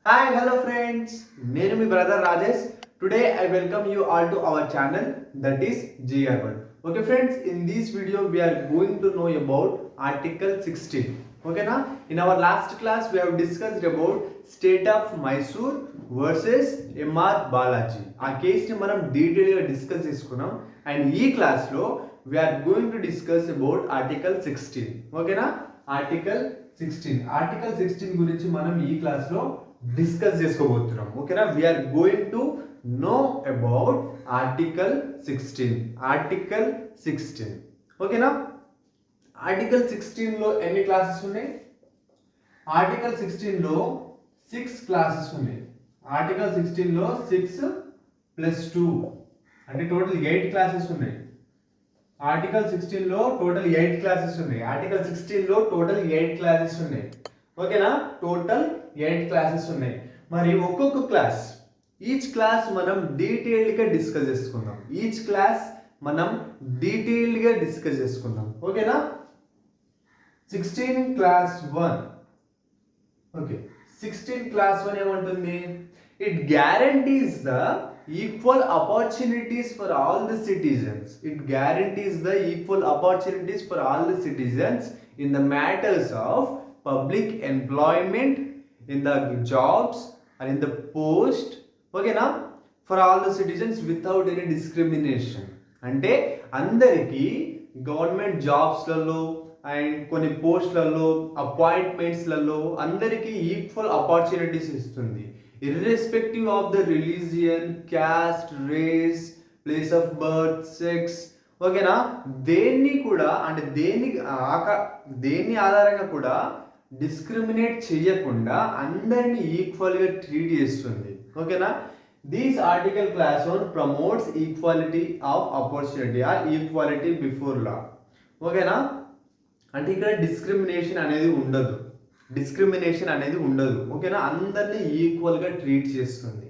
Hi, hello friends. నేను మీ brother Rajesh. Today I welcome you all to our channel that is GR1. Okay friends, in this video we are going to know about Article 16. Okay na? In our last class we have discussed about State of Mysore versus MR Balaji. ఆ కేసుని మనం డీటెయిల్గా discuss చేసుకున్నాం and ఈ క్లాస్లో we are going to discuss about Article 16. ఓకేనా? Article 16 గురించి మనం ఈ క్లాస్లో డిస్కస్ చేసుకోబోతున్నాం. ఓకేనా? We are going to know about article 16. ఓకేనా? ఆర్టికల్ 16లో ఎన్ని క్లాసెస్ ఉన్నాయి? ఆర్టికల్ 16లో 6 క్లాసెస్ ఉన్నాయి. ఆర్టికల్ 16లో 6 + 2 అంటే టోటల్ 8 క్లాసెస్ ఉన్నాయి. ఆర్టికల్ 16లో టోటల్ 8 క్లాసెస్ ఉన్నాయి. ఓకేనా? టోటల్ 8 క్లాసెస్ ఉన్నాయి. మరి ఒక్కొక్క క్లాస్ ఈచ్ క్లాస్ మనం డీటెయిల్డ్గా డిస్కస్ చేసుకుందాం. ఓకేనా? 16 క్లాస్ 1. ఓకే, 16 క్లాస్ 1 ఏమంటుంది? It guarantees the equal opportunities for all the citizens. In the matters of public employment, in the jobs and in the post. ఓకేనా? for all the citizens without any discrimination. అంటే అందరికీ government జాబ్స్లలో and కొన్ని పోస్ట్లలో అపాయింట్మెంట్స్లలో అందరికీ equal opportunities ఇస్తుంది. irrespective of the religion, caste, race, place of birth, sex. ఓకేనా? దేన్ని కూడా అంటే దేన్ని ఆధారంగా కూడా డిస్క్రిమినేట్ చేయకుండా అందరినీ ఈక్వల్గా ట్రీట్ చేస్తుంది. ఓకేనా? This article class 1 promotes equality of opportunity or equality before లా. ఓకేనా? అంటే ఇక్కడ డిస్క్రిమినేషన్ అనేది ఉండదు. ఓకేనా? అందరినీ ఈక్వల్గా ట్రీట్ చేస్తుంది.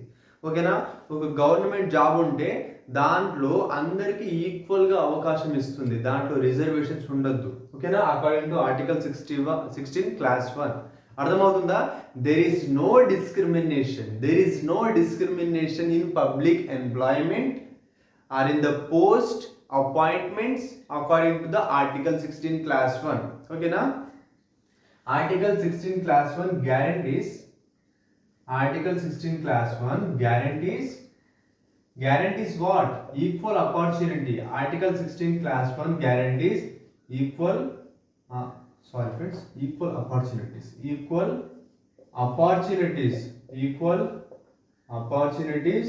ఓకేనా? ఒక గవర్నమెంట్ జాబ్ ఉంటే దాంట్లో అందరికీ ఈక్వల్గా అవకాశం ఇస్తుంది. దాంట్లో రిజర్వేషన్స్ ఉండొద్దు. ఓకేనా? According to article 16 class 1. అర్థమవుతుందా? There is no discrimination in public employment or in the post appointments according to the article 16 class 1. ఓకేనా? Article 16 class 1 guarantees what? Equal opportunity. Article 16 class 1 guarantees equal opportunities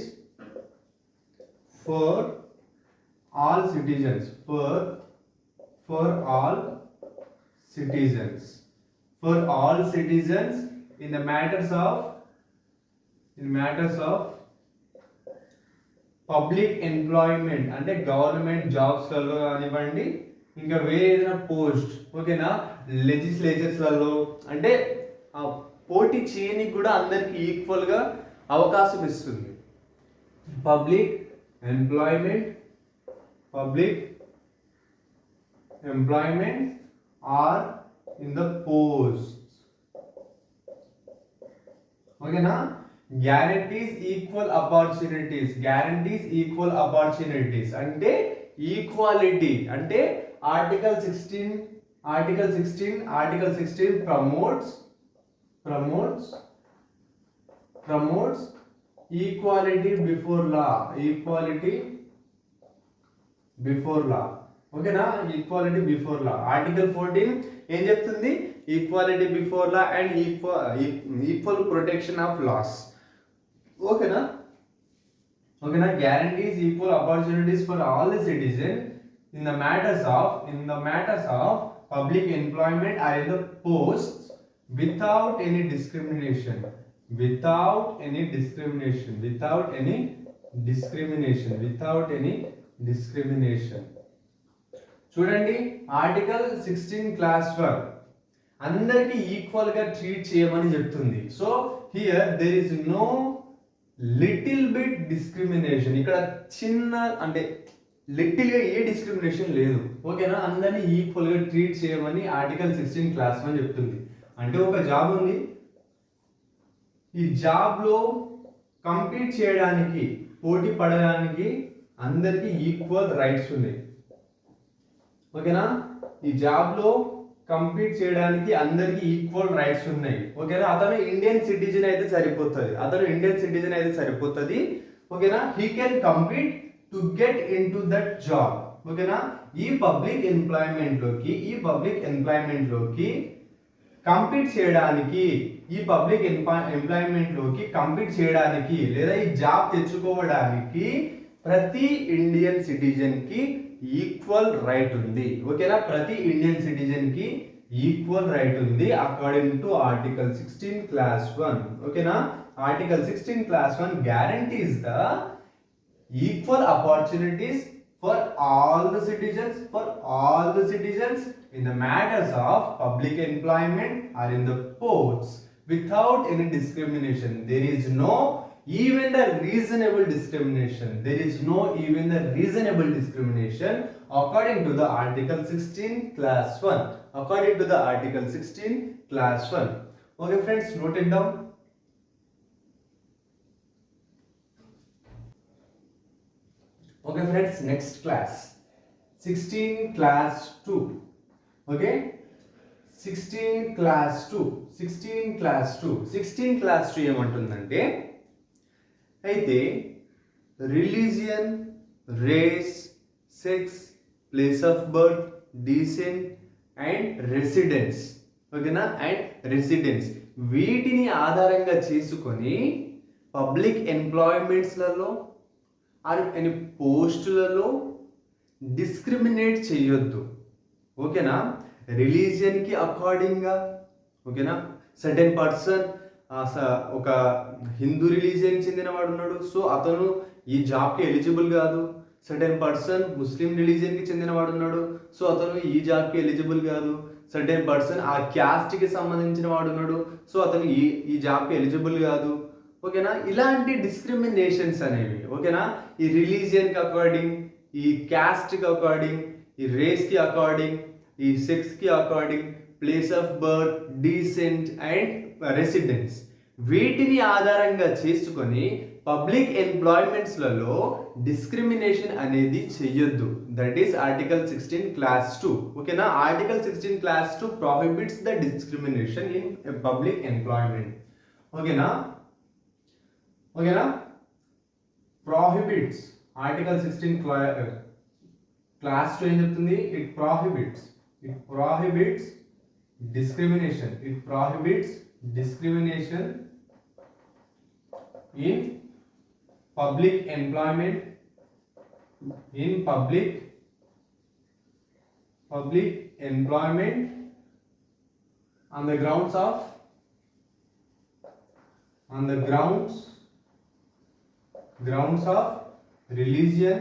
for all citizens. For all citizens in the matters of public employment అంటే government జాబ్స్లలో కానివ్వండి, ఇంకా వేరే ఏదైనా post. ఓకేనా? లెజిస్లేచర్స్లలో అంటే పోటీ చేయనికి కూడా అందరికి ఈక్వల్గా అవకాశం ఇస్తుంది. Public employment or in the posts. ఓకేనా? guarantees equal opportunities అంటే ఈక్వాలిటీ. అంటే article 16 promotes equality before law. ఓకేనా? Equality before law. ఆర్టికల్ 14 ఏం చెప్తుంది? Equality before law and equal protection of laws. ఓకేనా? Guarantees equal opportunities for all the citizen in the matters of public employment or in the post without any discrimination. చూడండి, article 16 class 1 అందరికీ ఈక్వల్గా treat చేయమని చెప్తుంది. So here there is no little bit discrimination. ఇక్కడ చిన్న అంటే లిటిల్గా ఏ discrimination లేదు. ఓకేనా? అందరినీ ఈక్వల్గా ట్రీట్ చేయమని ఆర్టికల్ 16 క్లాస్ 1 చెప్తుంది. అంటే ఒక జాబ్ ఉంది, ఈ జాబ్లో కంపీట్ చేయడానికి, పోటీ పడడానికి అందరికీ ఈక్వల్ రైట్స్ ఉన్నాయి. ఓకేనా, ఈ జాబ్లో కంపీట్ చేయడానికి అందరికీ ఈక్వల్ రైట్స్ ఉన్నాయి. ఓకేనా, అతను ఇండియన్ సిటిజన్ అయితే సరిపోతుంది. ఓకేనా, he can compete to get in to that job. ఓకేనా, ఈ పబ్లిక్ ఎంప్లాయ్మెంట్ లోకి కంపీట్ చేయడానికి లేదా ఈ జాబ్ తెచ్చుకోవడానికి ప్రతి ఇండియన్ సిటిజన్ కి ఈక్వల్ రైట్ ఉంది. ఓకేనా, ప్రతి ఇండియన్ సిటిజన్ కి ఈక్వల్ రైట్ ఉంది అకార్డింగ్ టు ఆర్టికల్ 16 క్లాస్ 1. ఓకేనా, article 16 class 1 guarantees the equal opportunities for all the citizens in the matters of public employment or in the posts without any discrimination. There is no even the reasonable discrimination according to the article 16 class 1. Okay friends, note it down. Okay friends, next class 16 class 2. Okay, 16 class 2 ఏమంటుందంటే, అయితే religion, race, sex, place of birth, descent and residence. ఓకేనా, వీటిని ఆధారంగా చేసుకొని పబ్లిక్ ఎంప్లాయ్మెంట్స్లలో అని పోస్టులలో discriminate చేయొద్దు. ఓకేనా, రిలీజియన్కి అకార్డింగ్గా, ఓకేనా, సర్టెన్ పర్సన్ ఒక హిందూ రిలీజియన్ చెందినవాడు ఉన్నాడు, సో అతను ఈ జాబ్కి ఎలిజిబుల్ కాదు. సర్టెన్ పర్సన్ ముస్లిం రిలీజియన్కి చెందినవాడు ఉన్నాడు, సో అతను ఈ జాబ్కి ఎలిజిబుల్ కాదు. సర్టెన్ పర్సన్ ఆ క్యాస్ట్కి సంబంధించిన వాడు ఉన్నాడు, సో అతను ఈ జాబ్కి ఎలిజిబుల్ కాదు. ఓకేనా, ఇలాంటి డిస్క్రిమినేషన్స్ అనేవి, ఓకేనా, ఈ రిలీజియన్కి అకార్డింగ్, ఈ క్యాస్ట్కి అకార్డింగ్, ఈ రేస్కి అకార్డింగ్, ఈ సెక్స్కి according, place of birth, descent and residence, వీటిని ఆధారంగా చేసుకొని పబ్లిక్ ఎంప్లాయ్మెంట్స్లలో డిస్క్రిమినేషన్ అనేది చెయ్యొద్దు. That is article 16 class 2. ఓకేనా, article 16 class 2 prohibits the discrimination in public employment. ఓకేనా, prohibits. ఆర్టికల్ 16 క్లాస్ 2 ఏం చెప్తుంది? It prohibits discrimination. It prohibits discrimination in public employment, on the grounds of religion,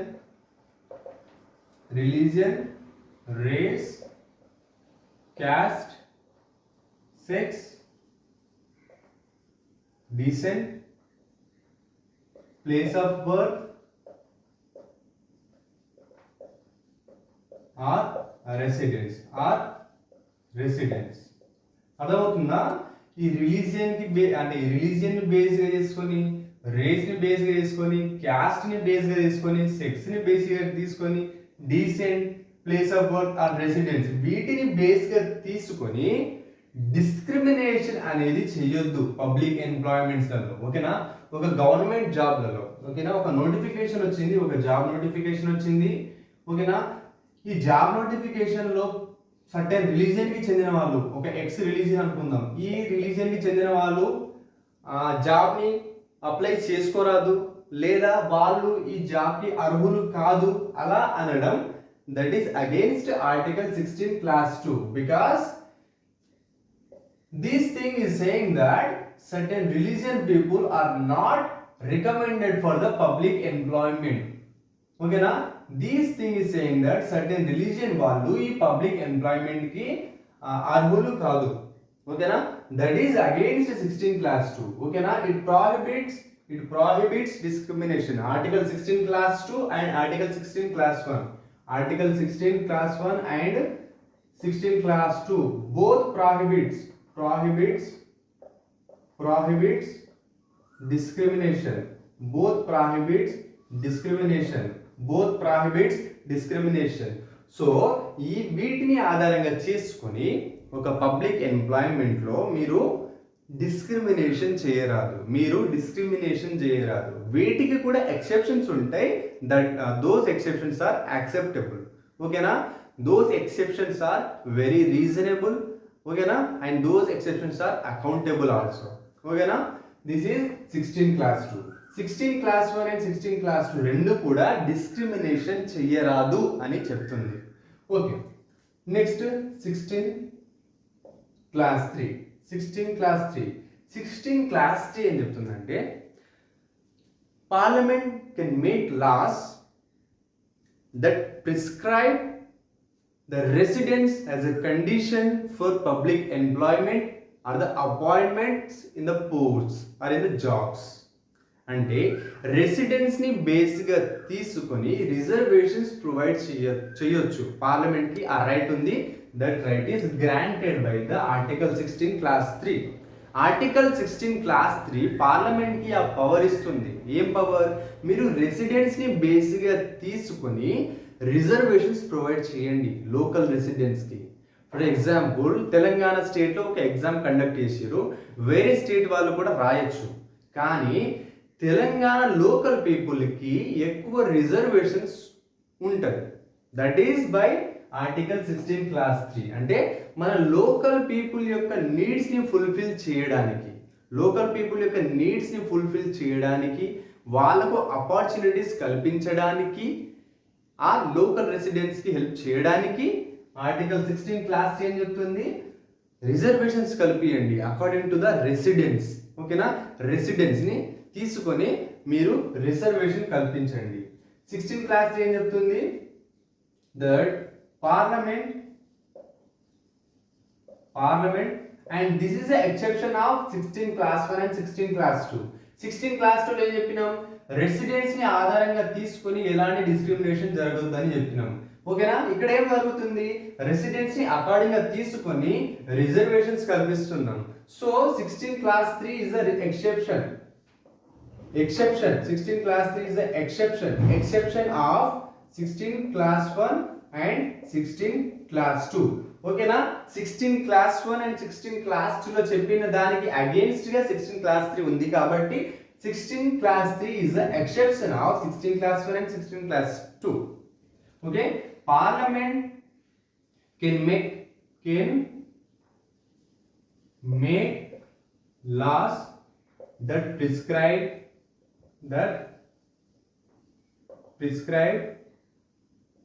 race, caste, sex, descent, place of birth or residence. అర్థమవుతుందా? ఈ religion బేస్గా చేసుకొని, రేస్ని బేస్గా చేసుకొని, క్యాస్ట్ని బేస్గా చేసుకొని, సెక్స్ని బేస్గా తీసుకొని, decent, place of birth are residence, వీటిని బేస్గా తీసుకొని డిస్క్రిమినేషన్ అనేది చేయొద్దు పబ్లిక్ ఎంప్లాయ్మెంట్స్లలో. ఓకేనా, ఒక గవర్నమెంట్ జాబ్లలో, ఓకేనా, ఒక నోటిఫికేషన్ వచ్చింది, ఒక జాబ్ నోటిఫికేషన్ వచ్చింది. ఓకేనా, ఈ జాబ్ నోటిఫికేషన్లో సర్టెన్ రిలీజియన్కి చెందిన వాళ్ళు, ఒక ఎక్స్ రిలీజియన్ అనుకుందాం, ఈ రిలీజియన్కి చెందిన వాళ్ళు జాబ్ని అప్లై చేసుకోరాదు, లేదా వాళ్ళు ఈ జాబ్కి అర్హులు కాదు అలా అనడం, that is against article 16 class 2, because this thing is saying that certain religion people are not recommended for the public employment. Okay na, this thing is saying that certain religion vallu ee public employment ki arhulu kaadu. Okay na, that is against 16 class 2. Okay na, it prohibits discrimination. Article 16 class 2 and article 16 class 1, article 16 class 1 and 16 class 2 both prohibits discrimination. Both prohibits discrimination. Both prohibits discrimination. So ఈ వీటిని ఆధారంగా చేసుకొని ఒక public ఎంప్లాయ్మెంట్లో మీరు discrimination చేయరాదు. వీటికి కూడా exceptions ఉంటాయి. Those exceptions are acceptable. ఓకేనా? Those exceptions are very reasonable. ఓకేనా? And those exceptions are accountable also. ఓకేనా? This is 16 class 2. 16 class 1 and 16 class 2 రెండు కూడా డిస్క్రిమినేషన్ చెయ్యరాదు అని చెప్తుంది. Okay, next 16 class 3. 16 class 3. 16 class 3 ఏం చెప్తుందంటే parliament can make laws that prescribe the residence as a condition for public employment or the appointments in the posts or in the jobs. అంటే residence ని బేస్గా తీసుకొని reservations provide చేయొచ్చు. పార్లమెంట్కి ఆ right ఉంది. That right is granted by the article 16 class 3. Article 16 class 3 పార్లమెంట్కి ఆ power ఇస్తుంది. ఏం పవర్? మీరు రెసిడెన్స్ ని బేస్గా తీసుకొని రిజర్వేషన్స్ ప్రొవైడ్ చేయండి లోకల్ రెసిడెంట్స్కి. ఫర్ ఎగ్జాంపుల్ తెలంగాణ స్టేట్లో ఒక ఎగ్జామ్ కండక్ట్ చేసారు, వేరే స్టేట్ వాళ్ళు కూడా రాయొచ్చు. కానీ తెలంగాణ లోకల్ పీపుల్కి ఎక్కువ రిజర్వేషన్స్ ఉంటుంది. That is by article 16 class 3. అంటే మన లోకల్ పీపుల్ యొక్క నీడ్స్ని ఫుల్ఫిల్ చేయడానికి వాళ్ళకు ఆపర్చునిటీస్ కల్పించడానికి ఆ లోకల్ రెసిడెంట్స్కి హెల్ప్ చేయడానికి ఆర్టికల్ 16 క్లాస్ 3 ఏం చెప్తుంది? రిజర్వేషన్స్ కల్పియండి అకార్డింగ్ టు ద రెసిడెన్స్. ఓకేనా? రెసిడెన్స్ని తీసుకొని మీరు రిజర్వేషన్ కల్పించండి. 16 క్లాస్ 3 ఏం చెప్తుంది? That parliament and this is a exception of 16 class 1 and 16 class 2. 16 class 2 ఏం చెప్పినాం? రెసిడెన్స్ ని ఆధారంగా తీసుకొని ఎలాంటి డిస్క్రిమినేషన్ జరగదు అని చెప్పినాం. ఓకేనా? ఇక్కడ ఏం జరుగుతుంది? రెసిడెన్స్ ని అకార్డింగ్ గా తీసుకొని రిజర్వేషన్స్ కల్పిస్తున్నాం. So 16 class 3 is the exception. 16 class 3 is the exception of 16 class 1 and 16 class 2. ఓకేనా? 16 క్లాస్ 1 అండ్ 16 క్లాస్ 2 లో చెప్పిన దానికి అగైన్స్ట్ గా 16 క్లాస్ 3 ఉంది కాబట్టి 16 class 3 is the exception of 16 class 1 and 16 class 2. Okay? Parliament can make laws that prescribe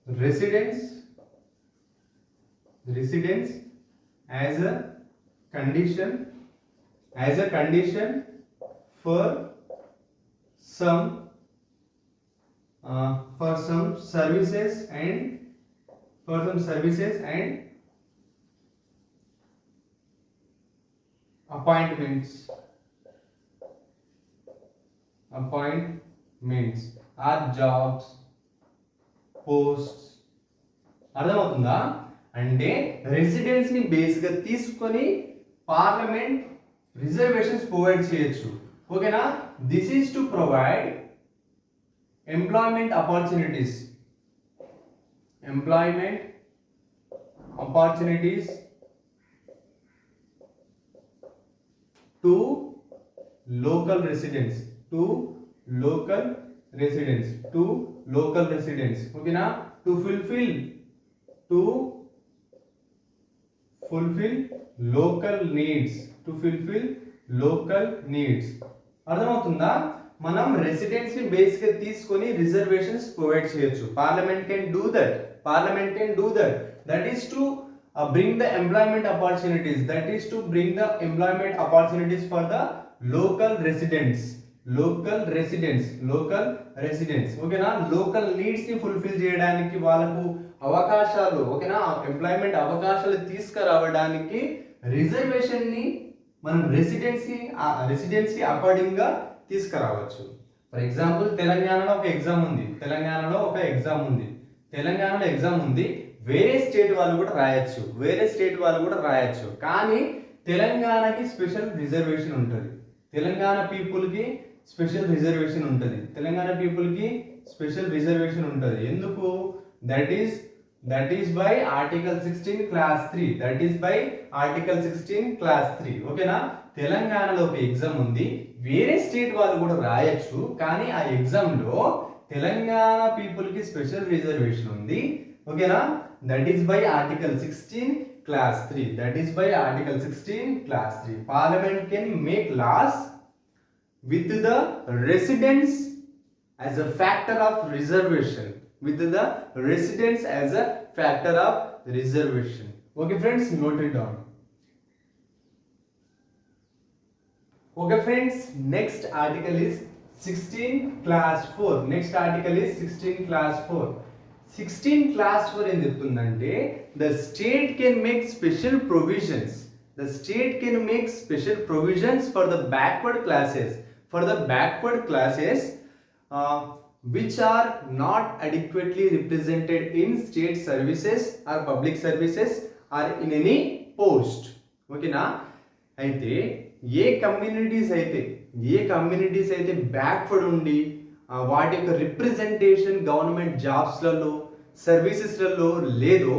residence as a condition for some services and appointments or jobs, posts. అర్థమవుతుందా? అంటే residence ని base గా తీసుకొని parliament reservations provide చేయొచ్చు. ఓకేనా? This is to provide employment opportunities to local residents. Okay na? To fulfill local needs. అర్థమవుతుందా? మనం residence ని బేస్ గా తీసుకొని రిజర్వేషన్స్ ప్రొవైడ్ చేయొచ్చు. Parliament can do that. That is to bring the employment opportunities. For the local residents. ఓకేనా? Local needs ని fulfil చేయడానికి వాళ్ళకు అవకాశాలు, ఓకేనా, ఎంప్లాయ్మెంట్ అవకాశాలు తీసుకురావడానికి రిజర్వేషన్ ని మనం రెసిడెన్సీ అకార్డింగ్ గా తీసుకురావచ్చు. ఫర్ ఎగ్జాంపుల్ తెలంగాణలో ఒక ఎగ్జామ్ ఉంది. వేరే స్టేట్ వాళ్ళు కూడా రాయొచ్చు. కానీ తెలంగాణకి స్పెషల్ రిజర్వేషన్ ఉంటుంది. తెలంగాణ పీపుల్కి స్పెషల్ రిజర్వేషన్ ఉంటుంది. తెలంగాణ పీపుల్కి స్పెషల్ రిజర్వేషన్ ఉంటుంది. ఎందుకు? That is by article 16 class 3. That is by article 16 class 3. ఓకేనా? తెలంగాణలో ఒక ఎగ్జామ్ ఉంది, వేరే స్టేట్ వాళ్ళు కూడా రాయొచ్చు, కానీ ఆ ఎగ్జామ్లో తెలంగాణ పీపుల్కి స్పెషల్ రిజర్వేషన్ ఉంది. ఓకేనా? That is by article 16 class 3. That is by article 16 class 3. Parliament can make laws with the residence as a factor of reservation. With the residence as a factor of reservation. Okay friends, note it down. Okay friends, next article is 16 class 4. Next article is 16 class 4. 16 class 4 ఏం చెప్తుందంటే the state can make special provisions. The state can make special provisions for the backward classes. For the backward classes which are not adequately represented in state services or public services or in any post. ఓకేనా? అయితే ఏ communities అయితే backward ఉండి వాటి యొక్క representation government జాబ్స్లలో సర్వీసెస్లలో లేదో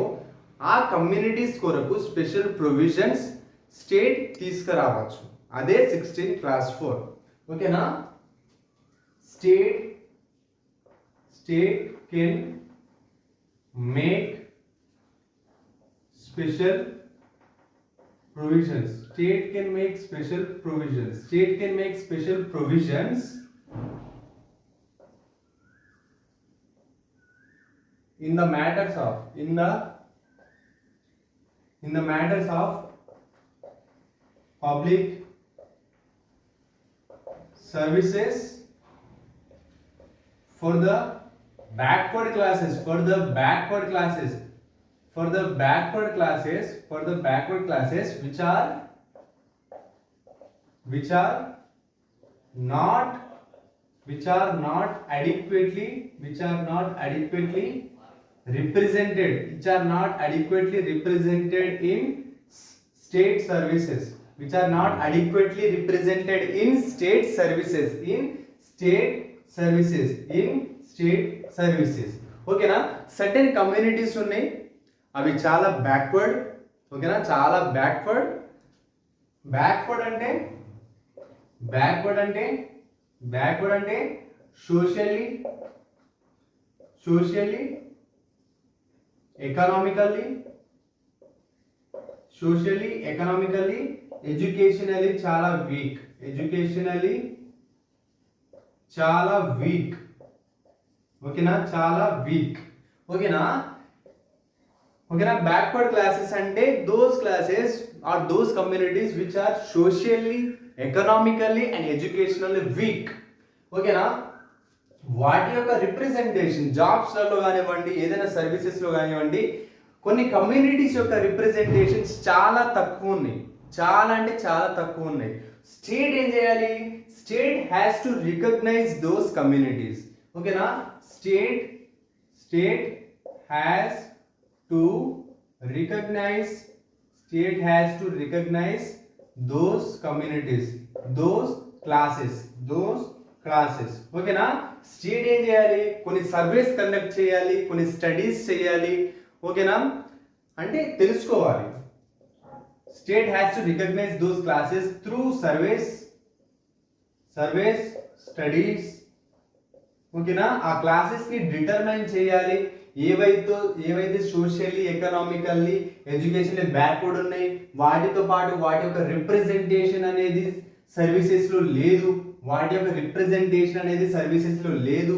ఆ communities కొరకు special provisions state తీసుకురావచ్చు. అదే 16 క్లాస్ 4. ఓకేనా? State can make special provisions. State can make special provisions. State can make special provisions in the matters of public services for the backward classes which are not adequately represented in state services. ఓకేనా? Certain communities ఉన్నాయి, అవి చాలా backward. ఓకేనా? చాలా backward అంటే socially economically educationally చాలా week. ఓకేనా? చాలా వీక్. ఓకేనా? బ్యాక్వర్డ్ క్లాసెస్ అంటే those classes or those communities which are socially, economically and educationally weak. ఓకేనా? వాటి యొక్క రిప్రజెంటేషన్ జాబ్స్లలో కానివ్వండి, ఏదైనా సర్వీసెస్లో కానివ్వండి, కొన్ని కమ్యూనిటీస్ యొక్క రిప్రజెంటేషన్స్ చాలా తక్కువ ఉన్నాయి. స్టేట్ ఏం చేయాలి? State has to recognise those communities. ఓకేనా? State has to recognise those communities, those classes. ఓకేనా? స్టేట్ ఏం చేయాలి? కొన్ని సర్వేస్ కండక్ట్ చేయాలి, కొన్ని స్టడీస్ చేయాలి. ఓకేనా? అంటే తెలుసుకోవాలి. State has to recognise those classes through surveys, studies. ఓకేనా? ఆ క్లాసెస్ ని డిటర్మైన్ చేయాలి. ఏవైతే సోషల్లీ, ఎకనామికల్లీ, ఎడ్యుకేషన్లీ బ్యాక్వర్డ్ ఉన్నాయి, వాటితో పాటు వాటి యొక్క రిప్రజెంటేషన్ అనేది సర్వీసెస్లో లేదు.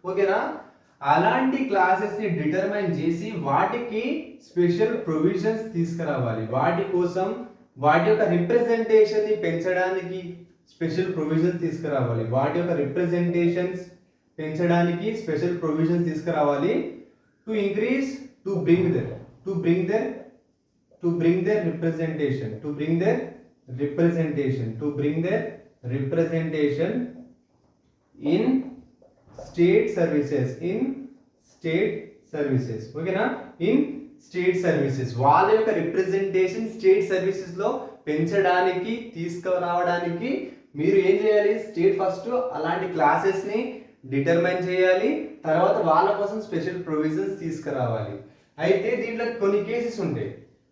ఓకేనా? అలాంటి క్లాసెస్ని డిటర్మైన్ చేసి వాటికి స్పెషల్ ప్రొవిజన్స్ తీసుకురావాలి. వాటి కోసం వాటి యొక్క రిప్రజెంటేషన్ని పెంచడానికి స్పెషల్ ప్రొవిజన్స్ తీసుకురావాలి. స్పెషల్ ప్రొవిజన్స్ తీసుకురావాలి. to bring their representation in state services. ఓకేనా? ఇన్ స్టేట్ సర్వీసెస్ వాళ్ళ యొక్క రిప్రజెంటేషన్ స్టేట్ సర్వీసెస్ లో పెంచడానికి, తీసుకురావడానికి మీరు ఏం చేయాలి, స్టేట్ ఫస్ట్ అలాంటి క్లాసెస్ని డిటర్మైన్ చేయాలి, తర్వాత వాళ్ళ కోసం స్పెషల్ ప్రొవిజన్స్ తీసుకురావాలి. అయితే దీంట్లో కొన్ని కేసెస్ ఉంటాయి.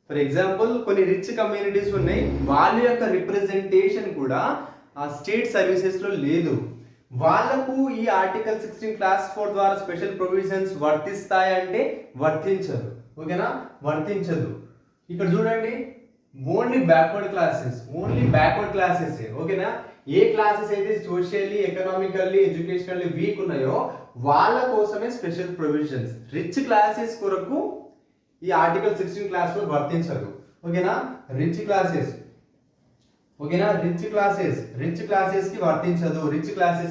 ఫర్ ఎగ్జాంపుల్ కొన్ని రిచ్ కమ్యూనిటీస్ ఉన్నాయి, వాళ్ళ యొక్క రిప్రజెంటేషన్ కూడా ఆ స్టేట్ సర్వీసెస్లో లేదు. వాళ్ళకు ఈ ఆర్టికల్ 16 క్లాస్ 4 ద్వారా స్పెషల్ ప్రొవిజన్స్ వర్తిస్తాయంటే వర్తించదు. ఓకేనా, వర్తించదు. ఇక్కడ చూడండి, ఓన్లీ బ్యాక్వర్డ్ క్లాసెస్. ఓకేనా, ఏ క్లాసెస్ అయితే సోషల్లీ, ఎకనామికల్లీ, ఎడ్యుకేషనల్లీ వీక్ ఉన్నాయో వాళ్ళ కోసమే స్పెషల్ ప్రొవిజన్స్. రిచ్ క్లాసెస్ కొరకు ఈ ఆర్టికల్ 16 క్లాస్ 4 వర్తించదు. ఓకేనా, రిచ్ క్లాసెస్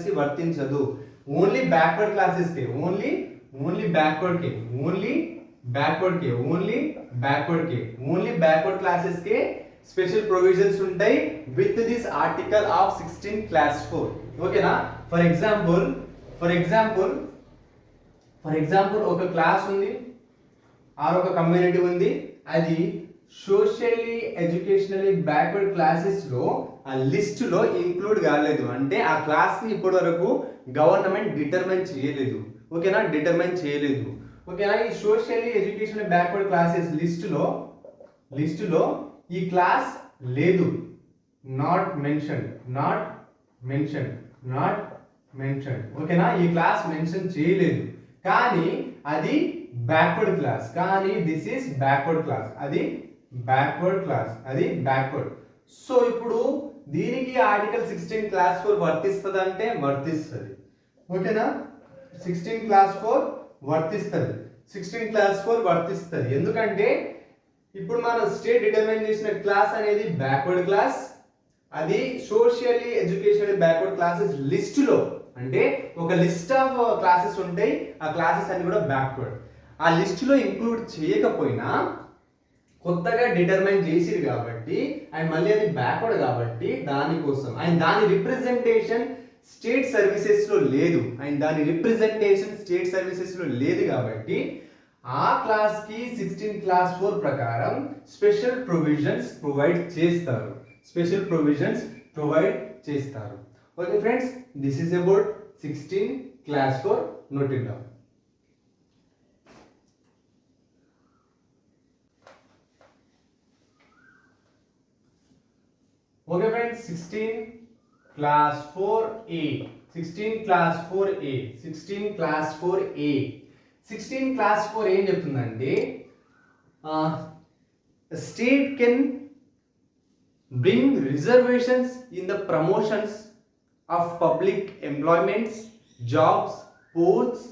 కి వర్తించదు. ఓన్లీ బ్యాక్వర్డ్ క్లాసెస్ కే స్పెషల్ ప్రొవిజన్స్ ఉంటాయి with this article of 16 class 4. ఓకేనా, ఫర్ ఎగ్జాంపుల్ ఒక క్లాస్ ఉంది ఆర్ ఒక కమ్యూనిటీ ఉంది, అది సోషల్లీ, ఎడ్యుకేషనల్లీ బ్యాక్వర్డ్ క్లాసెస్ లో ఆ లిస్ట్ లో ఇంక్లూడ్ కాలేదు. అంటే ఆ క్లాస్ ని ఇప్పటి వరకు గవర్నమెంట్ డిటర్మైన్ చేయలేదు. ఓకేనా, ఈ socially, educational backward classes list లో ఈ క్లాస్ లేదు. Not mention. ఓకేనా, ఈ క్లాస్ మెన్షన్ చేయలేదు, కానీ అది బ్యాక్వర్డ్ క్లాస్. కానీ దిస్ ఈస్ బ్యాక్వర్డ్ క్లాస్. అది బ్యాక్వర్డ్. సో ఇప్పుడు దీనికి ఆర్టికల్ 16 క్లాస్ 4 వర్తిస్తుంది అంటే వర్తిస్తుంది. ఓకేనా, 16 క్లాస్ 4 వర్తిస్తుంది. ఎందుకంటే ఇప్పుడు మన స్టేట్ డిటర్మైన్ చేసిన క్లాస్ అనేది బ్యాక్వర్డ్ క్లాస్. అది socially, educational backward classes list లో, అంటే ఒక లిస్ట్ ఆఫ్ క్లాసెస్ ఉంటాయి, ఆ క్లాసెస్ అన్ని కూడా బ్యాక్వర్డ్. ఆ లిస్ట్ లో ఇంక్లూడ్ చేయకపోయినా కొత్తగా డిటర్మైన్ చేసిరు కాబట్టి అండ్ మళ్ళీ అది బ్యాక్వర్డ్ కాబట్టి దానికోసం అండ్ దాని రిప్రజెంటేషన్ స్టేట్ సర్వీసెస్ లో లేదు కాబట్టి ఆ క్లాస్ కి 16 క్లాస్ 4 ప్రకారం స్పెషల్ ప్రొవిజన్స్ ప్రొవైడ్ చేస్తారు. Okay friends, this is about 16 class 4. Note it down. Okay friends, 16 class 4A. 16 class 4 ఏం చెప్తుందంటే state can bring reservations in the promotions of public employments, jobs, posts.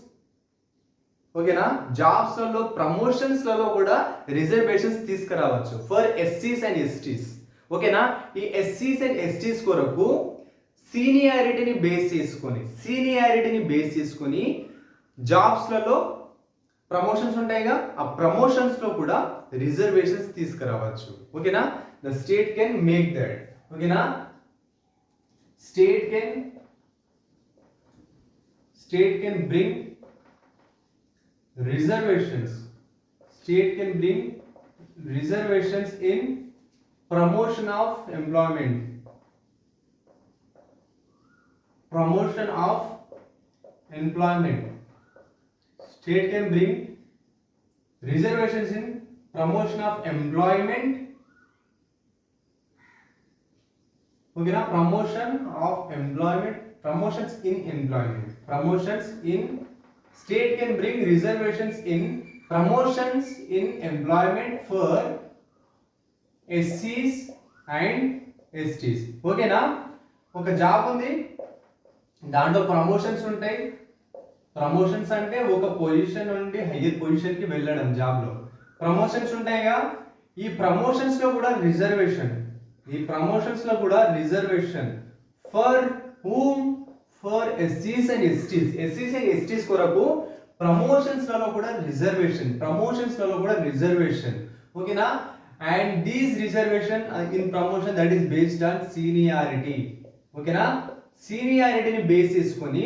ఓకేనా, jobs లలో, promotions లలో కూడా reservations తీసుకురావచ్చు for ఎస్సీస్ and ఎస్టీస్. ఓకేనా, ఈ ఎస్సీస్ అండ్ ఎస్టీస్ కొరకు సీనియారిటీని బేస్ చేసుకొని జాబ్స్లలో ప్రమోషన్స్ ఉంటాయిగా, ఆ ప్రమోషన్స్ లో కూడా రిజర్వేషన్స్ తీసుకురావచ్చు. ఓకేనా, the state can make that. ఓకేనా, state can bring reservations in promotion of employment. State can bring reservations in promotion of employment. Okay, now promotions in employment. State can bring reservations in promotions in employment for SCs and STs. ఓకేనా, ఒక job ఉంది, దాంట్లో promotions ఉంటాయి. Promotions అంటే ఒక position నుండి higher position కి వెళ్ళడం, జాబ్ లో ప్రమోషన్స్ ఉంటాయిగా. ఈ ప్రమోషన్స్ లో కూడా రిజర్వేషన్ ఫర్ హూమ్, ఫర్ ఎస్సీస్ అండ్ ఎస్టీస్ కొరకు ప్రమోషన్స్ లలో కూడా రిజర్వేషన్. ఓకేనా, and these reservation in promotion that is based on seniority. ఓకేనా, సీనియారిటీని బేస్ చేసుకొని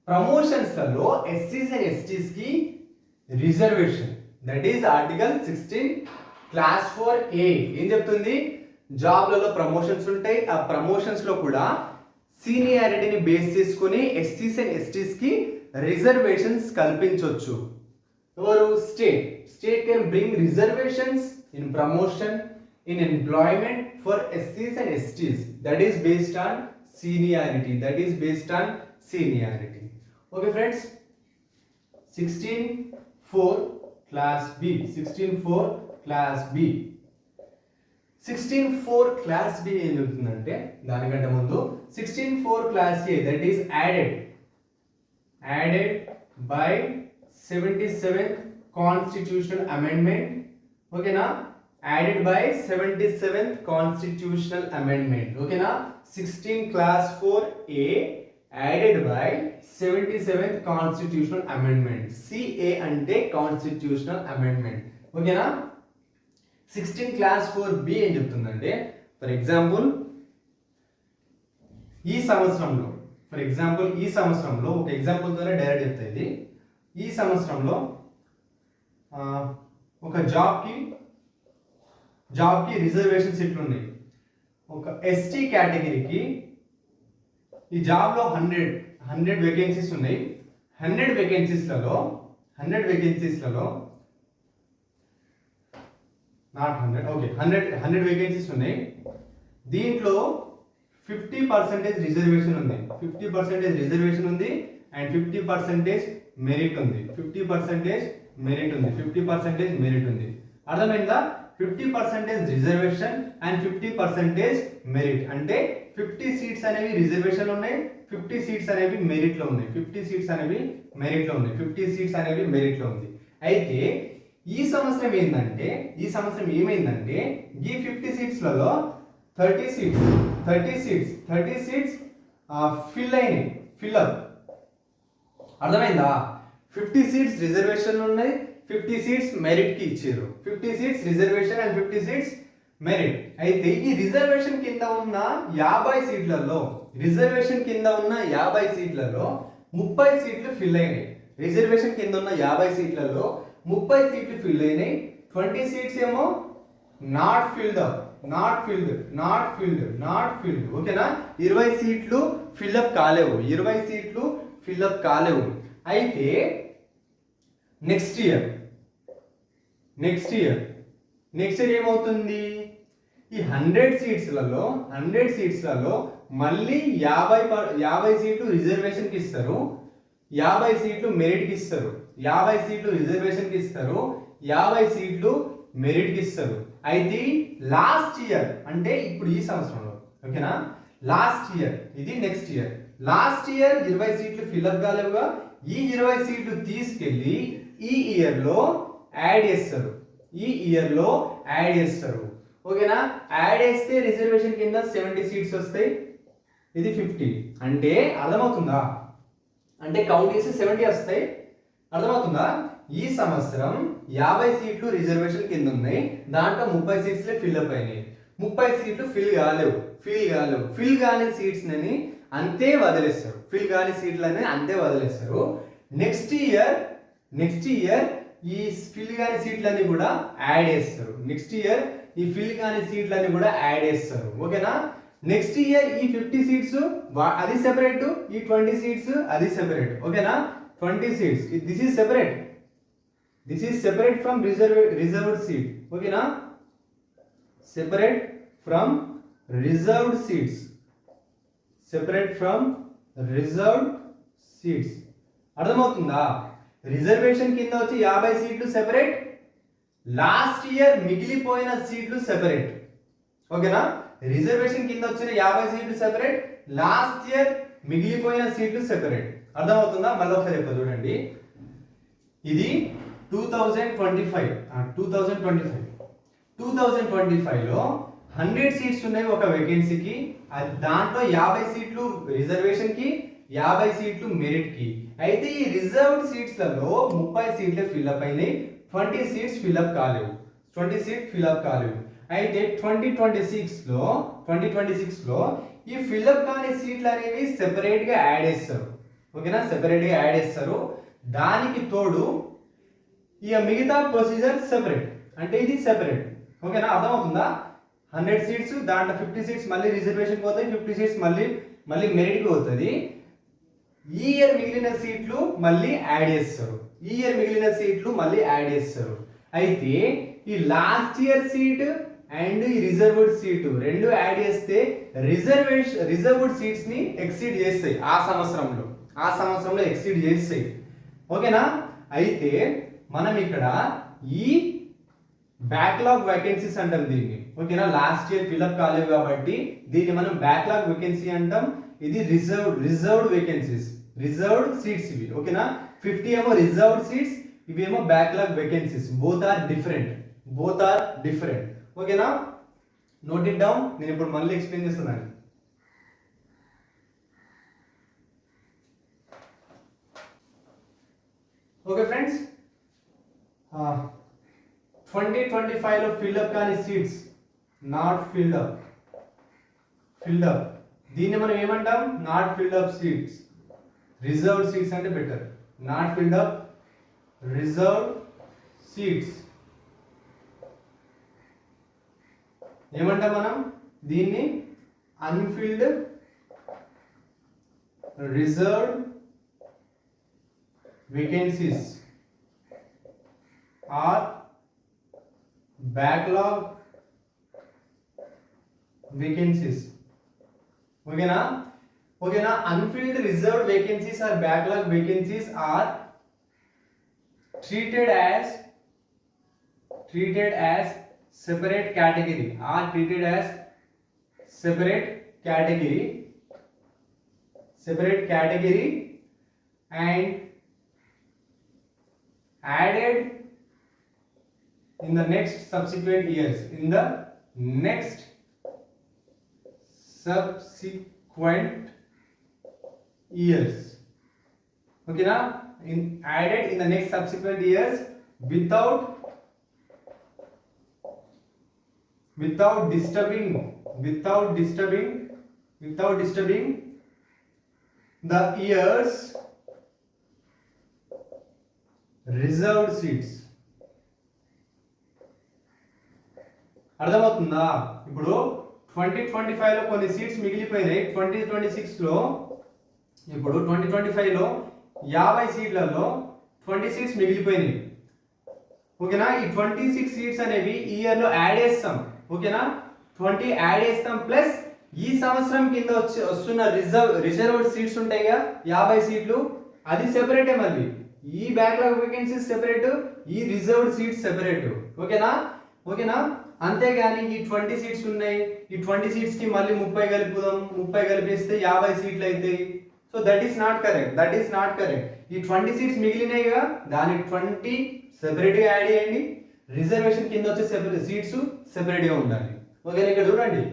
ప్రమోషన్స్ లలో ఎస్సీస్ అండ్ ఎస్టీస్ కి reservation. That is article 16 class 4A. ఏం చెప్తుంది, జాబ్లలో ప్రమోషన్స్ ఉంటాయి, ఆ ప్రమోషన్స్ లో కూడా సీనియారిటీని బేస్ చేసుకొని ఎస్సీస్ అండ్ ఎస్టీస్కి రిజర్వేషన్స్ కల్పించవచ్చు. ఎవరు? State can bring reservations in promotion, in employment for ఎస్సీస్ and STs. That is based on seniority. Okay friends, 16(4) class B. 16(4) class B ఏం చెప్తుందంటే, దానికంటే ముందు 16(4) class A, that is added by 77th constitutional amendment. Okay na, added by 77th constitutional amendment. Okay na, 16 class 4A added by 77th constitutional amendment. CA అంటే constitutional amendment. Okay na, 16 class 4B ఏం చెప్తుందంటే, for example ఈ సంవత్సరంలో ఒక example ద్వారా direct చెప్తా. ఇది ఈ సంవత్సరంలో ఒక జాబ్కి రిజర్వేషన్ సీట్లు ఉన్నాయి. ఒక ఎస్టీ కేటగిరీకి ఈ జాబ్లో 100 వేకెన్సీస్ ఉన్నాయి. 100 వేకెన్సీస్లలో నాట్ 100, ఓకే, 100 వేకెన్సీస్ ఉన్నాయి. దీంట్లో 50% రిజర్వేషన్ ఉంది, 50% రిజర్వేషన్ ఉంది అండ్ 50% మెరిట్ ఉంది. 50% మెరిట్ ఉంది. అర్థమైందా? 50% రిజర్వేషన్ అండ్ 50% మెరిట్ అంటే 50 సీట్స్ అనేవి రిజర్వేషన్ ఉన్నాయి, 50 సీట్స్ అనేవి మెరిట్లో ఉన్నాయి. 50 సీట్స్ అనేవి మెరిట్లో ఉంది. అయితే ఈ సంవత్సరం ఏమైందంటే ఈ 50 సీట్స్లలో 30 సీట్స్ ఫిల్అప్. అర్థమైందా? 50 సీట్స్ రిజర్వేషన్ ఉన్నాయి, 50 సీట్స్ మెరిట్ కి ఇచ్చారు. 50 seats reservation and 50 seats merit. అయితే ఈ రిజర్వేషన్ కింద ఉన్న 50 సీట్లలో 30 సీట్లు ఫిల్ అయినాయి. రిజర్వేషన్ కింద ఉన్న 50 సీట్లలో 30 సీట్లు ఫిల్ అయినాయి. 20 సీట్స్ ఏమో నాట్ ఫిల్డ్. ఓకేనా? 20 సీట్లు ఫిల్అప్ కాలేవు. అయితే నెక్స్ట్ ఇయర్ ఏమవుతుంది? ఈ 100 సీట్స్లలో మళ్ళీ 50 సీట్లు రిజర్వేషన్కి ఇస్తారు, 50 సీట్లు మెరిట్కి ఇస్తారు. 50 సీట్లు రిజర్వేషన్కి ఇస్తారు, 50 సీట్లు మెరిట్కి ఇస్తారు. అయితే లాస్ట్ ఇయర్ అంటే ఇప్పుడు ఈ సంవత్సరంలో, ఓకేనా, ఇది నెక్స్ట్ ఇయర్. లాస్ట్ ఇయర్ 20 సీట్లు ఫిల్అప్ కాలేవుగా, ఈ 20 సీట్లు తీసుకెళ్ళి ఈ ఇయర్లో యాడ్ చేస్తారు. ఓకేనా? యాడ్ చేస్తే రిజర్వేషన్ కింద 70 సీట్స్ వస్తాయి, ఇది 50. అంటే అర్థమవుతుందా? అంటే కౌంట్ చేసి 70 వస్తాయి. అర్థమవుతుందా? ఈ సంవత్సరం 50 సీట్లు రిజర్వేషన్ కింద ఉన్నాయి, దాంట్లో 30 సీట్స్లే ఫిల్అప్ అయినాయి. 30 సీట్లు ఫిల్ కాలేవు. ఫిల్ కాని సీట్స్ ని అంతే వదిలేస్తారు. నెక్స్ట్ ఇయర్ ఈ ఫిల్ కాని సీట్లన్నీ కూడా యాడ్ చేస్తారు. ఓకేనా? నెక్స్ట్ ఇయర్ ఈ 50 సీట్స్ అది సెపరేట్, ఈ 20 సీట్స్ అది సెపరేట్. ఓకేనా? 20 seats this is separate from reserved seat. ఓకేనా? Separate from reserved seats. అర్థమవుతుందా? రిజర్వేషన్ కింద వచ్చి 50 సీట్లు సెపరేట్, లాస్ట్ ఇయర్ మిగిలిపోయిన సీట్లు సెపరేట్. ఓకేనా? రిజర్వేషన్ కింద వచ్చిన 50 సీట్లు సెపరేట్, లాస్ట్ ఇయర్ మిగిలిపోయిన సీట్లు సెపరేట్. అర్థమవుతుందా? మళ్ళీ ఒకసారి చెప్తా చూడండి. ఇది 2025లో 100 సీట్స్ ఉన్నాయి ఒక వేకెన్సీకి. దాంట్లో 50 సీట్లు రిజర్వేషన్ కి, 50 సీట్లు మెరిట్ కి. అయితే ఈ రిజర్వ్డ్ సీట్స్లలో 30 సీట్లే ఫిల్అప్ అయినాయి, 20 సీట్స్ ఫిల్అప్ కాలేవు. అయితే 2026లో ఈ ఫిల్అప్ కాని సీట్లు అనేవి సెపరేట్ గా యాడ్ చేస్తారు. ఓకేనా? దానికి తోడు ఇక మిగతా ప్రొసీజర్ సెపరేట్, అంటే ఇది సెపరేట్. ఓకేనా? అర్థమవుతుందా? 100 సీట్స్, దాంట్లో 50 సీట్స్ మళ్ళీ రిజర్వేషన్ పోతాయి, 50 సీట్స్ మళ్ళీ మళ్ళీ మెరిట్కి పోతుంది. ఈ ఇయర్ మిగిలిన సీట్లు మళ్ళీ యాడ్ చేస్తారు. ఈ ఇయర్ మిగిలిన సీట్లు మళ్ళీ యాడ్ చేస్తారు. అయితే ఈ లాస్ట్ ఇయర్ సీట్ అండ్ ఈ రిజర్వ్డ్ సీట్ రెండు యాడ్ చేస్తే రిజర్వ్డ్ సీట్స్ ని ఎక్సీడ్ చేస్తాయి. ఆ సంవత్సరంలో ఎక్సీడ్ చేస్తాయి. ఓకేనా? అయితే మనం ఇక్కడ ఈ బ్యాక్లాగ్ వేకెన్సీస్ అంటాం దీన్ని. ఓకేనా? లాస్ట్ ఇయర్ ఫిల్అప్ కాలేవు కాబట్టి దీన్ని మనం బ్యాక్లాగ్ వేకెన్సీ అంటాం. ఇది రిజర్వ్డ్ వేకెన్సీస్, రిజర్వ్డ్ సీట్స్ ఇవి. ఓకేనా? 50 ఏమో రిజర్వ్డ్ సీట్స్, ఇవేమో backlog vacancies. Both are different. ఓకేనా? Note it down. నేను ఇప్పుడు మళ్ళీ ఎక్స్ప్లెయిన్ చేస్తున్నాను. ఓకే ఫ్రెండ్స్, 2025 లో ఫిల్అప్ కాని సీట్స్, నాట్ ఫిల్డ్ అప్, దీన్ని మనం ఏమంటాం? Not filled up seats. Reserved seats అంటే better. Not filled up, reserved seats ఏమంటాం మనం? దీన్ని unfilled reserved vacancies or backlog vacancies. ఓకేనా? Unfilled reserved vacancies or backlog vacancies are treated as separate category, and added in the next subsequent years. Okay na? Added in the next subsequent years without disturbing the years reserved seats. అర్థమవుతుందా? ఇప్పుడు 2025 లో కొన్ని seats మిగిలిపోయినాయి. 2026 లో, ఇప్పుడు 2025 లో 50 సీట్లలో 20 seats మిగిలిపోయినాయి. ఓకేనా? ఈ 26 సీట్స్ అనేవి ఈ ఇయర్ లో యాడ్ చేస్తాం. ఓకేనా? 20 యాడ్ చేస్తాం, ప్లస్ ఈ సంవత్సరం కింద వస్తున్న రిజర్వ్డ్ సీట్స్ ఉంటాయిగా 50 సీట్లు, అది సెపరేటే. మళ్ళీ ఈ బ్యాక్లాగ్ వేకెన్సీస్ సెపరేట్, ఈ రిజర్వ్డ్ సీట్స్ సెపరేట్. ఓకేనా? అంతేగాని ఈ 20 సీట్స్ ఉన్నాయి, ఈ 20 సీట్స్ కి మళ్ళీ 30 కలుపుదాం, 30 కలిపేస్తే 50 సీట్లు అవుతాయి. So that is not correct. ఈ 20 సీట్స్ మిగిలినాయిగా, దాని 20 సెపరేట్ గా యాడ్ చేయండి. రిజర్వేషన్ కింద వచ్చే సీట్స్ సెపరేట్ గా ఉండాలి. ఓకేనా? ఇక్కడ చూడండి,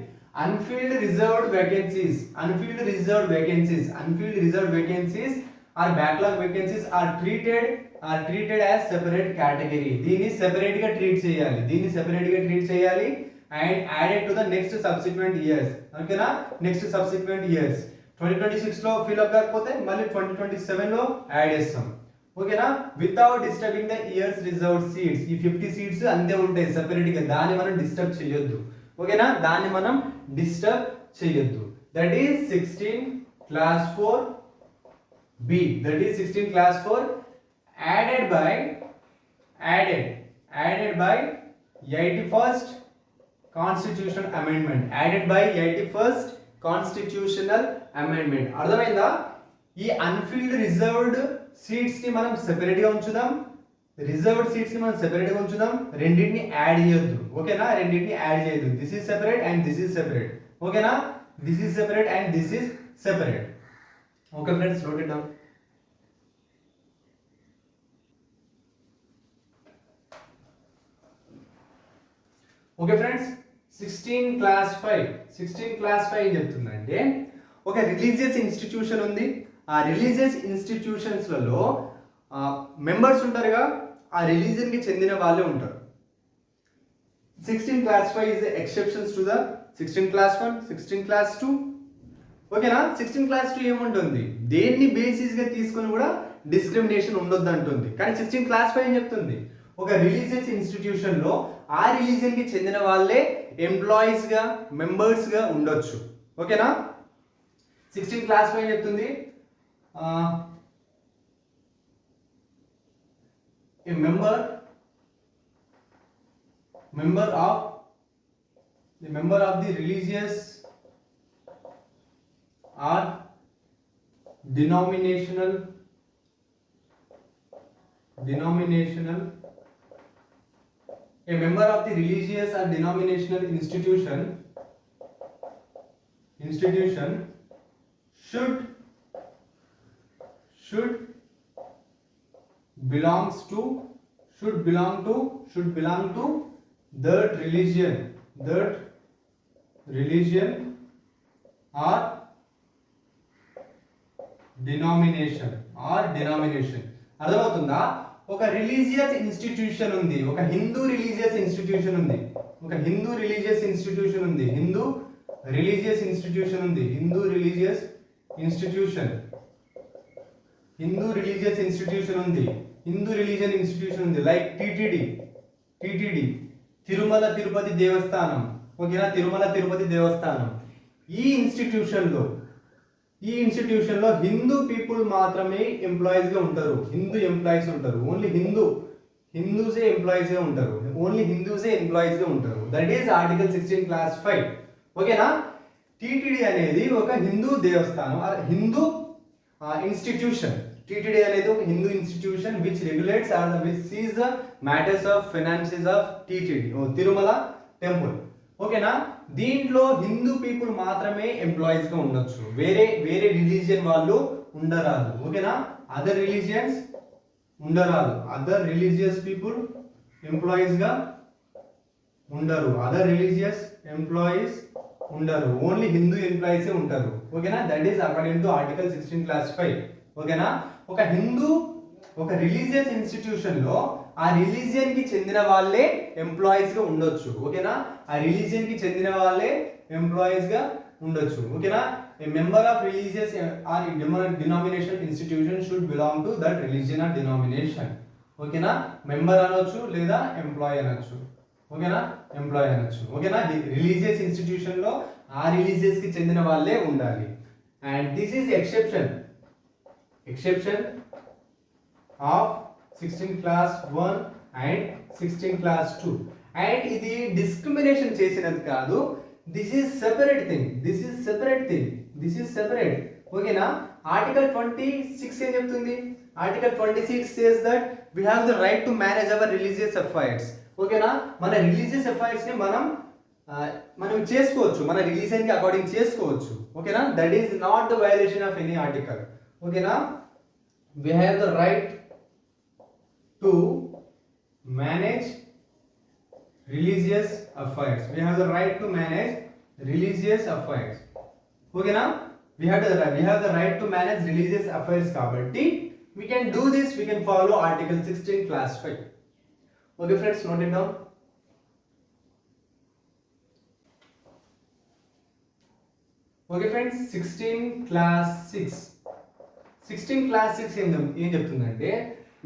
unfilled reserved vacancies or backlog vacancies are treated as separate category. దీన్ని సెపరేట్ గా ట్రీట్ చేయాలి and added to the next subsequent years. ఓకేనా? నెక్స్ట్ సబ్సిక్వెంట్ ఇయర్స్ 2026 లో ఫిల్అప్ కాకపోతే మళ్ళీ 2027 లో యాడ్ చేస్తాం. ఓకేనా? Without disturbing the years reserved seats. ఈ 50 సీట్స్ అంతే ఉంటాయి సెపరేట్ గా, దాన్ని మనం డిస్టర్బ్ చేయొద్దు. ఓకేనా? That is 16 class 4B, that is 16 class 4 added by 81st constitutional amendment. అర్థమైందా? ఈ అన్ఫిల్డ్ రిజర్వ్డ్ సీట్స్ ని మనం సెపరేట్ గా ఉంచుదాం, రెండింటిని యాడ్ చేయొద్దు. ఓకేనా? This is separate and this is separate. ఓకేనా? This is separate and this is separate. Okay friends, note it down. Okay friends, 16 class 5 ఏం చెప్తుందంటే, ఒక రిలీజియస్ ఇన్స్టిట్యూషన్ ఉంది. ఆ రిలీజియస్ ఇన్స్టిట్యూషన్స్లలో మెంబర్స్ ఉంటారుగా, ఆ రిలీజియన్ కి చెందిన వాళ్ళే ఉంటారు. 16 class 5 is the exceptions to the 16 class 1, 16 class 2. ఓకేనా? 16 class 2 ఏముంటుంది? దేన్ని బేసిస్ గా తీసుకొని కూడా డిస్క్రిమినేషన్ ఉండొద్దు అంటుంది. కానీ 16 class 5 ఏం చెప్తుంది? ఒక రిలీజియస్ ఇన్స్టిట్యూషన్ లో ఆ రిలీజియన్ కి చెందిన వాళ్ళే ఎంప్లాయీస్ గా, మెంబర్స్ గా ఉండొచ్చు. ఓకేనా? 16 క్లాస్ పై చెప్తుంది a member of the religious or denominational a member of the religious or denominational institution should belong to that religion or denomination అర్థమవుతుందా? ఒక రిలీజియస్ ఇన్స్టిట్యూషన్ ఉంది, ఒక హిందూ రిలీజియస్ ఇన్స్టిట్యూషన్ ఉంది, హిందూ రిలీజియస్ ఇన్స్టిట్యూషన్ ఉంది, హిందూ రిలీజియస్ ఇన్స్టిట్యూషన్ ఉంది like TTD Tirumala Tirupati దేవస్థానం. ఓకేనా? తిరుమల తిరుపతి దేవస్థానం. ఈ ఇన్స్టిట్యూషన్లో Hindu people మాత్రమే ఎంప్లాయీస్ గా ఉంటారు, హిందూ ఎంప్లాయీస్ ఉంటారు, ఓన్లీ హిందూసే ఎంప్లాయీస్ గా ఉంటారు, దట్ ఈస్ ఆర్టికల్ 16 క్లాస్ 5. ఓకేనా? టిటిడి అనేది ఒక హిందూ దేవస్థానం, హిందూ ఇన్స్టిట్యూషన్. టిటిడి అనేది ఒక Hindu institution which regulates or which sees the matters of finances of TTD Tirumala temple. ఓకేనా? దీంట్లో హిందూ పీపుల్ మాత్రమే ఎంప్లాయీస్ గా ఉండొచ్చు, వేరే రిలీజియన్ వాళ్ళు ఉండరాదు. ఓకేనా? అదర్ రిలీజియస్ పీపుల్ ఎంప్లాయీస్ గా ఉండరు, ఓన్లీ హిందూ ఎంప్లాయీసే ఉంటారు. ఓకేనా? That is according to article 16 class 5. ఓకేనా? ఒక రిలీజియస్ ఇన్స్టిట్యూషన్ లో ఆ రిలీజియన్ కి చెందిన వాళ్ళే ఎంప్లాయీస్ గా ఉండొచ్చు. ఓకేనా? ఆ రిలీజియన్ కి చెందిన వాళ్ళే ఎంప్లాయీస్ గా ఉండొచ్చు. ఓకేనా? A member of religious or denomination institution should belong to that religion or denomination. ఓకేనా? మెంబర్ అనొచ్చు లేదా ఎంప్లాయీ అనొచ్చు. ఓకేనా? ఓకేనా? రిలీజియస్ ఇన్స్టిట్యూషన్ లో ఆ రిలీజియస్ కి చెందిన వాళ్ళే ఉండాలి. And this is exception of 16 class 1 and 16 class 2. And ఇది డిస్క్రిమినేషన్ చేసినది కాదు, దిస్ ఈస్ సెపరేట్ థింగ్. ఓకేనా? ఆర్టికల్ 26 ఏం చెప్తుంది? Article 26 says that we have the right to manage our religious affairs. ఓకేనా? మన రిలీజియస్ అఫైర్స్ ని మనం చేసుకోవచ్చు, మన రిలీజియన్ కి అకార్డింగ్ చేసుకోవచ్చు. ఓకేనా? That is not the violation of any article. ఓకేనా? We have the right to manage religious affairs. We have the right to manage religious affairs. Okay na? We have the right to manage religious affairs kabatti we can do this, we can follow article 16 class 5. Okay friends, note it down. Okay friends, 16 class 6 ఏం చెప్తుందంటే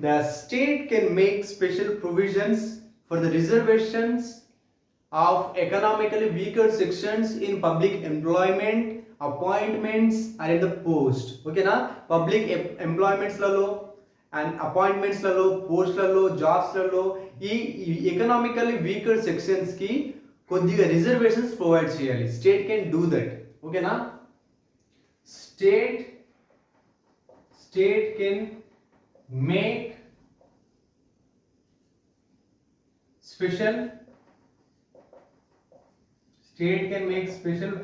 the state can make special provisions for the reservations of economically weaker sections in public employment, appointments or in the post. Okay na? Public employments లలో and appointments లలో, post లలో, jobs లలో ఈ economically weaker sections కి కొద్దిగా reservations provide చేయాలి. State can do that. ఓకేనా? State can make special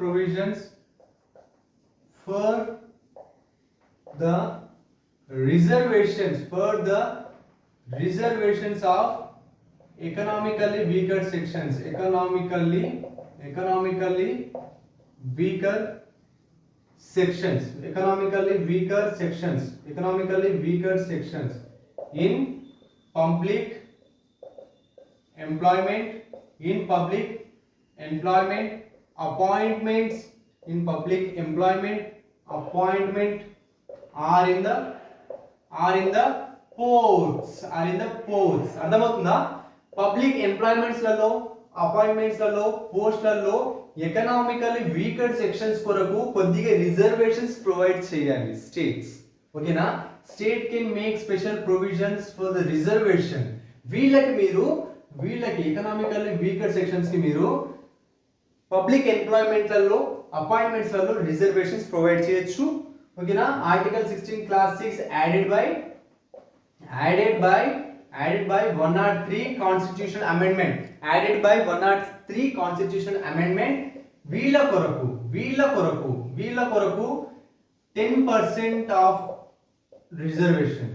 provisions for the reservations of economically weaker sections, economically weaker sections in public employment, appointments in public employment, appointment are in the ports. అర్థమవుతుందా? Public employments లలో అపాయింట్మెంట్స్లలో పోస్ట్లలో economically weaker sections కొరకు కొద్దిగా reservations provide చేయాలి states. ఓకేనా, state can make special provisions for the reservation. వీళ్ళకి economically weaker sections కి మీరు public ఎంప్లాయ్మెంట్లలో అపాయింట్మెంట్స్లలో reservations provide చేయొచ్చు. ఓకేనా, article 16 class 6 added by 103 constitutional amendment, added by 103 constitutional amendment. వీళ్ళ కొరకు 10% of reservation,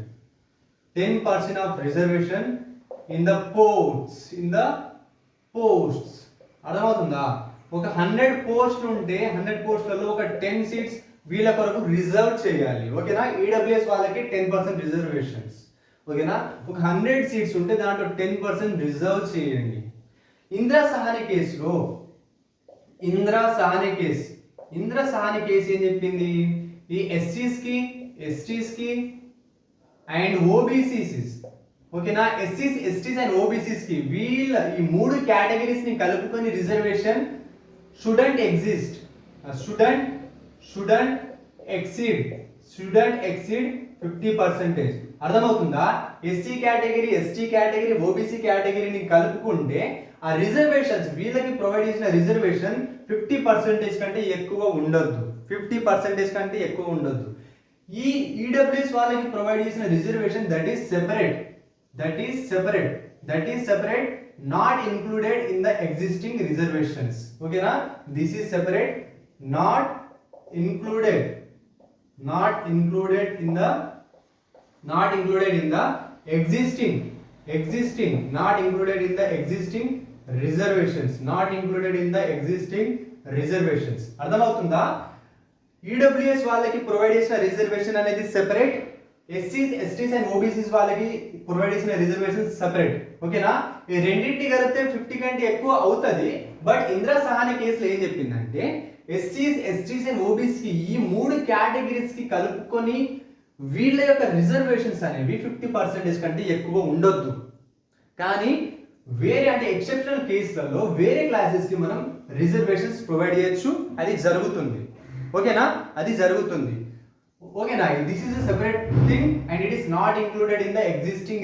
10% of reservation in the posts. అర్థమవుతుందా? ఒక 100 పోస్టులు ఉంటే 100 పోస్టులలో ఒక 10 సీట్స్ వీళ్ళ కొరకు రిజర్వ్ చేయాలి. ఓకేనా, ఈడబ్ల్యూఎస్ వాళ్ళకి 10% రిజర్వేషన్స్. ఓకేనా, ఒక 100 సీట్స్ ఉంటే దాంట్లో 10% రిజర్వ్ చేయండి. ఇందిరా సహాని కేసు ఏం చెప్పింది? ఈ ఎస్సీస్ కి, ఎస్టీస్ కి అండ్ ఓబీసీస్, ఓకేనా, ఎస్టీస్ అండ్ ఓబీసీస్ కి వీళ్ళ ఈ 3 కేటగిరీస్ ని కలుపుకొని రిజర్వేషన్ షుడెంట్ exceed 50%. అర్థమవుతుందా? SC category, ST category, OBC కేటగిరీని కలుపుకుంటే ఆ రిజర్వేషన్స్ వీళ్ళకి ప్రొవైడ్ చేసిన రిజర్వేషన్ 50% కంటే ఎక్కువ ఉండొద్దు. 50% కంటే ఎక్కువ ఉండొద్దు. ఈ ఈడబ్ల్యూఎస్ వాళ్ళకి ప్రొవైడ్ చేసిన reservation that is separate, not included in the existing reservations. ఓకేనా, this is separate, not included in the existing reservations. అర్థమవుతుందా? ఈడబ్ల్యూఎస్ వాళ్ళకి ప్రొవైడ్ చేసిన రిజర్వేషన్ అనేది సెపరేట్, ఎస్సీస్, ఎస్టీస్ అండ్ ఓబీసీస్ వాళ్ళకి ప్రొవైడ్ చేసిన రిజర్వేషన్ సెపరేట్. ఓకేనా, ఈ రెండింటిని కలిపితే 50 కంటే ఎక్కువ అవుతుంది. బట్ ఇందిరా సహాని కేసులో ఏం చెప్పిందంటే ఎస్సీస్, ఎస్టీస్ అండ్ ఓబీసీ ఈ 3 కేటగిరీస్ కి కలుపుకొని వీళ్ళ యొక్క రిజర్వేషన్స్ అనేవి 50% కంటే ఎక్కువ ఉండొద్దు. కానీ వేరే అంటే ఎక్సెప్షనల్ కేసులలో వేరే క్లాసెస్ కి మనం రిజర్వేషన్స్ ప్రొవైడ్ చేయొచ్చు. అది జరుగుతుంది. ఓకేనా, ఓకేనా, this is a separate thing and it is not included in the existing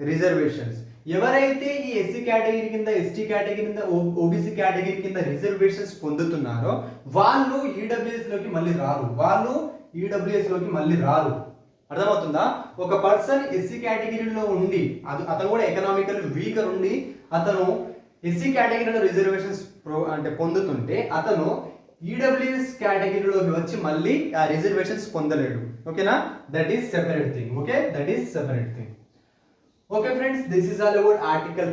reservations. ఎవరైతే ఈ ఎస్సీ కేటగిరీ కింద, ఎస్టీ కేటగిరీ కింద, ఓబీసీ కేటగిరీ కింద రిజర్వేషన్స్ పొందుతున్నారో వాళ్ళు ఈడబ్ల్యూఎస్ లోకి మళ్ళీ రారు. అర్థమవుతుందా? ఒక పర్సన్ ఎస్సీ కేటగిరీలో ఉండి అతను కూడా ఎకనామికల్ వీకర్ ఉండి అతను ఎస్సీ కేటగిరీలో రిజర్వేషన్స్ అంటే పొందుతుంటే అతను ఈడబ్ల్యూఎస్ కేటగిరీలోకి వచ్చి మళ్ళీ ఆ రిజర్వేషన్స్ పొందలేడు. ఓకేనా, that is separate thing. Okay friends, this is all about Article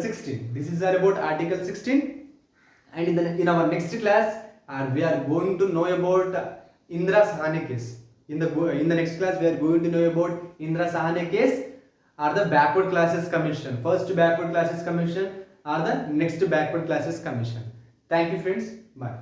16. And in our next class we are going to know about Indira Sahani case. In the next class we are going to know about Indira Sahani case or the backward classes commission, first backward classes commission or the next backward classes commission. Thank you friends, bye.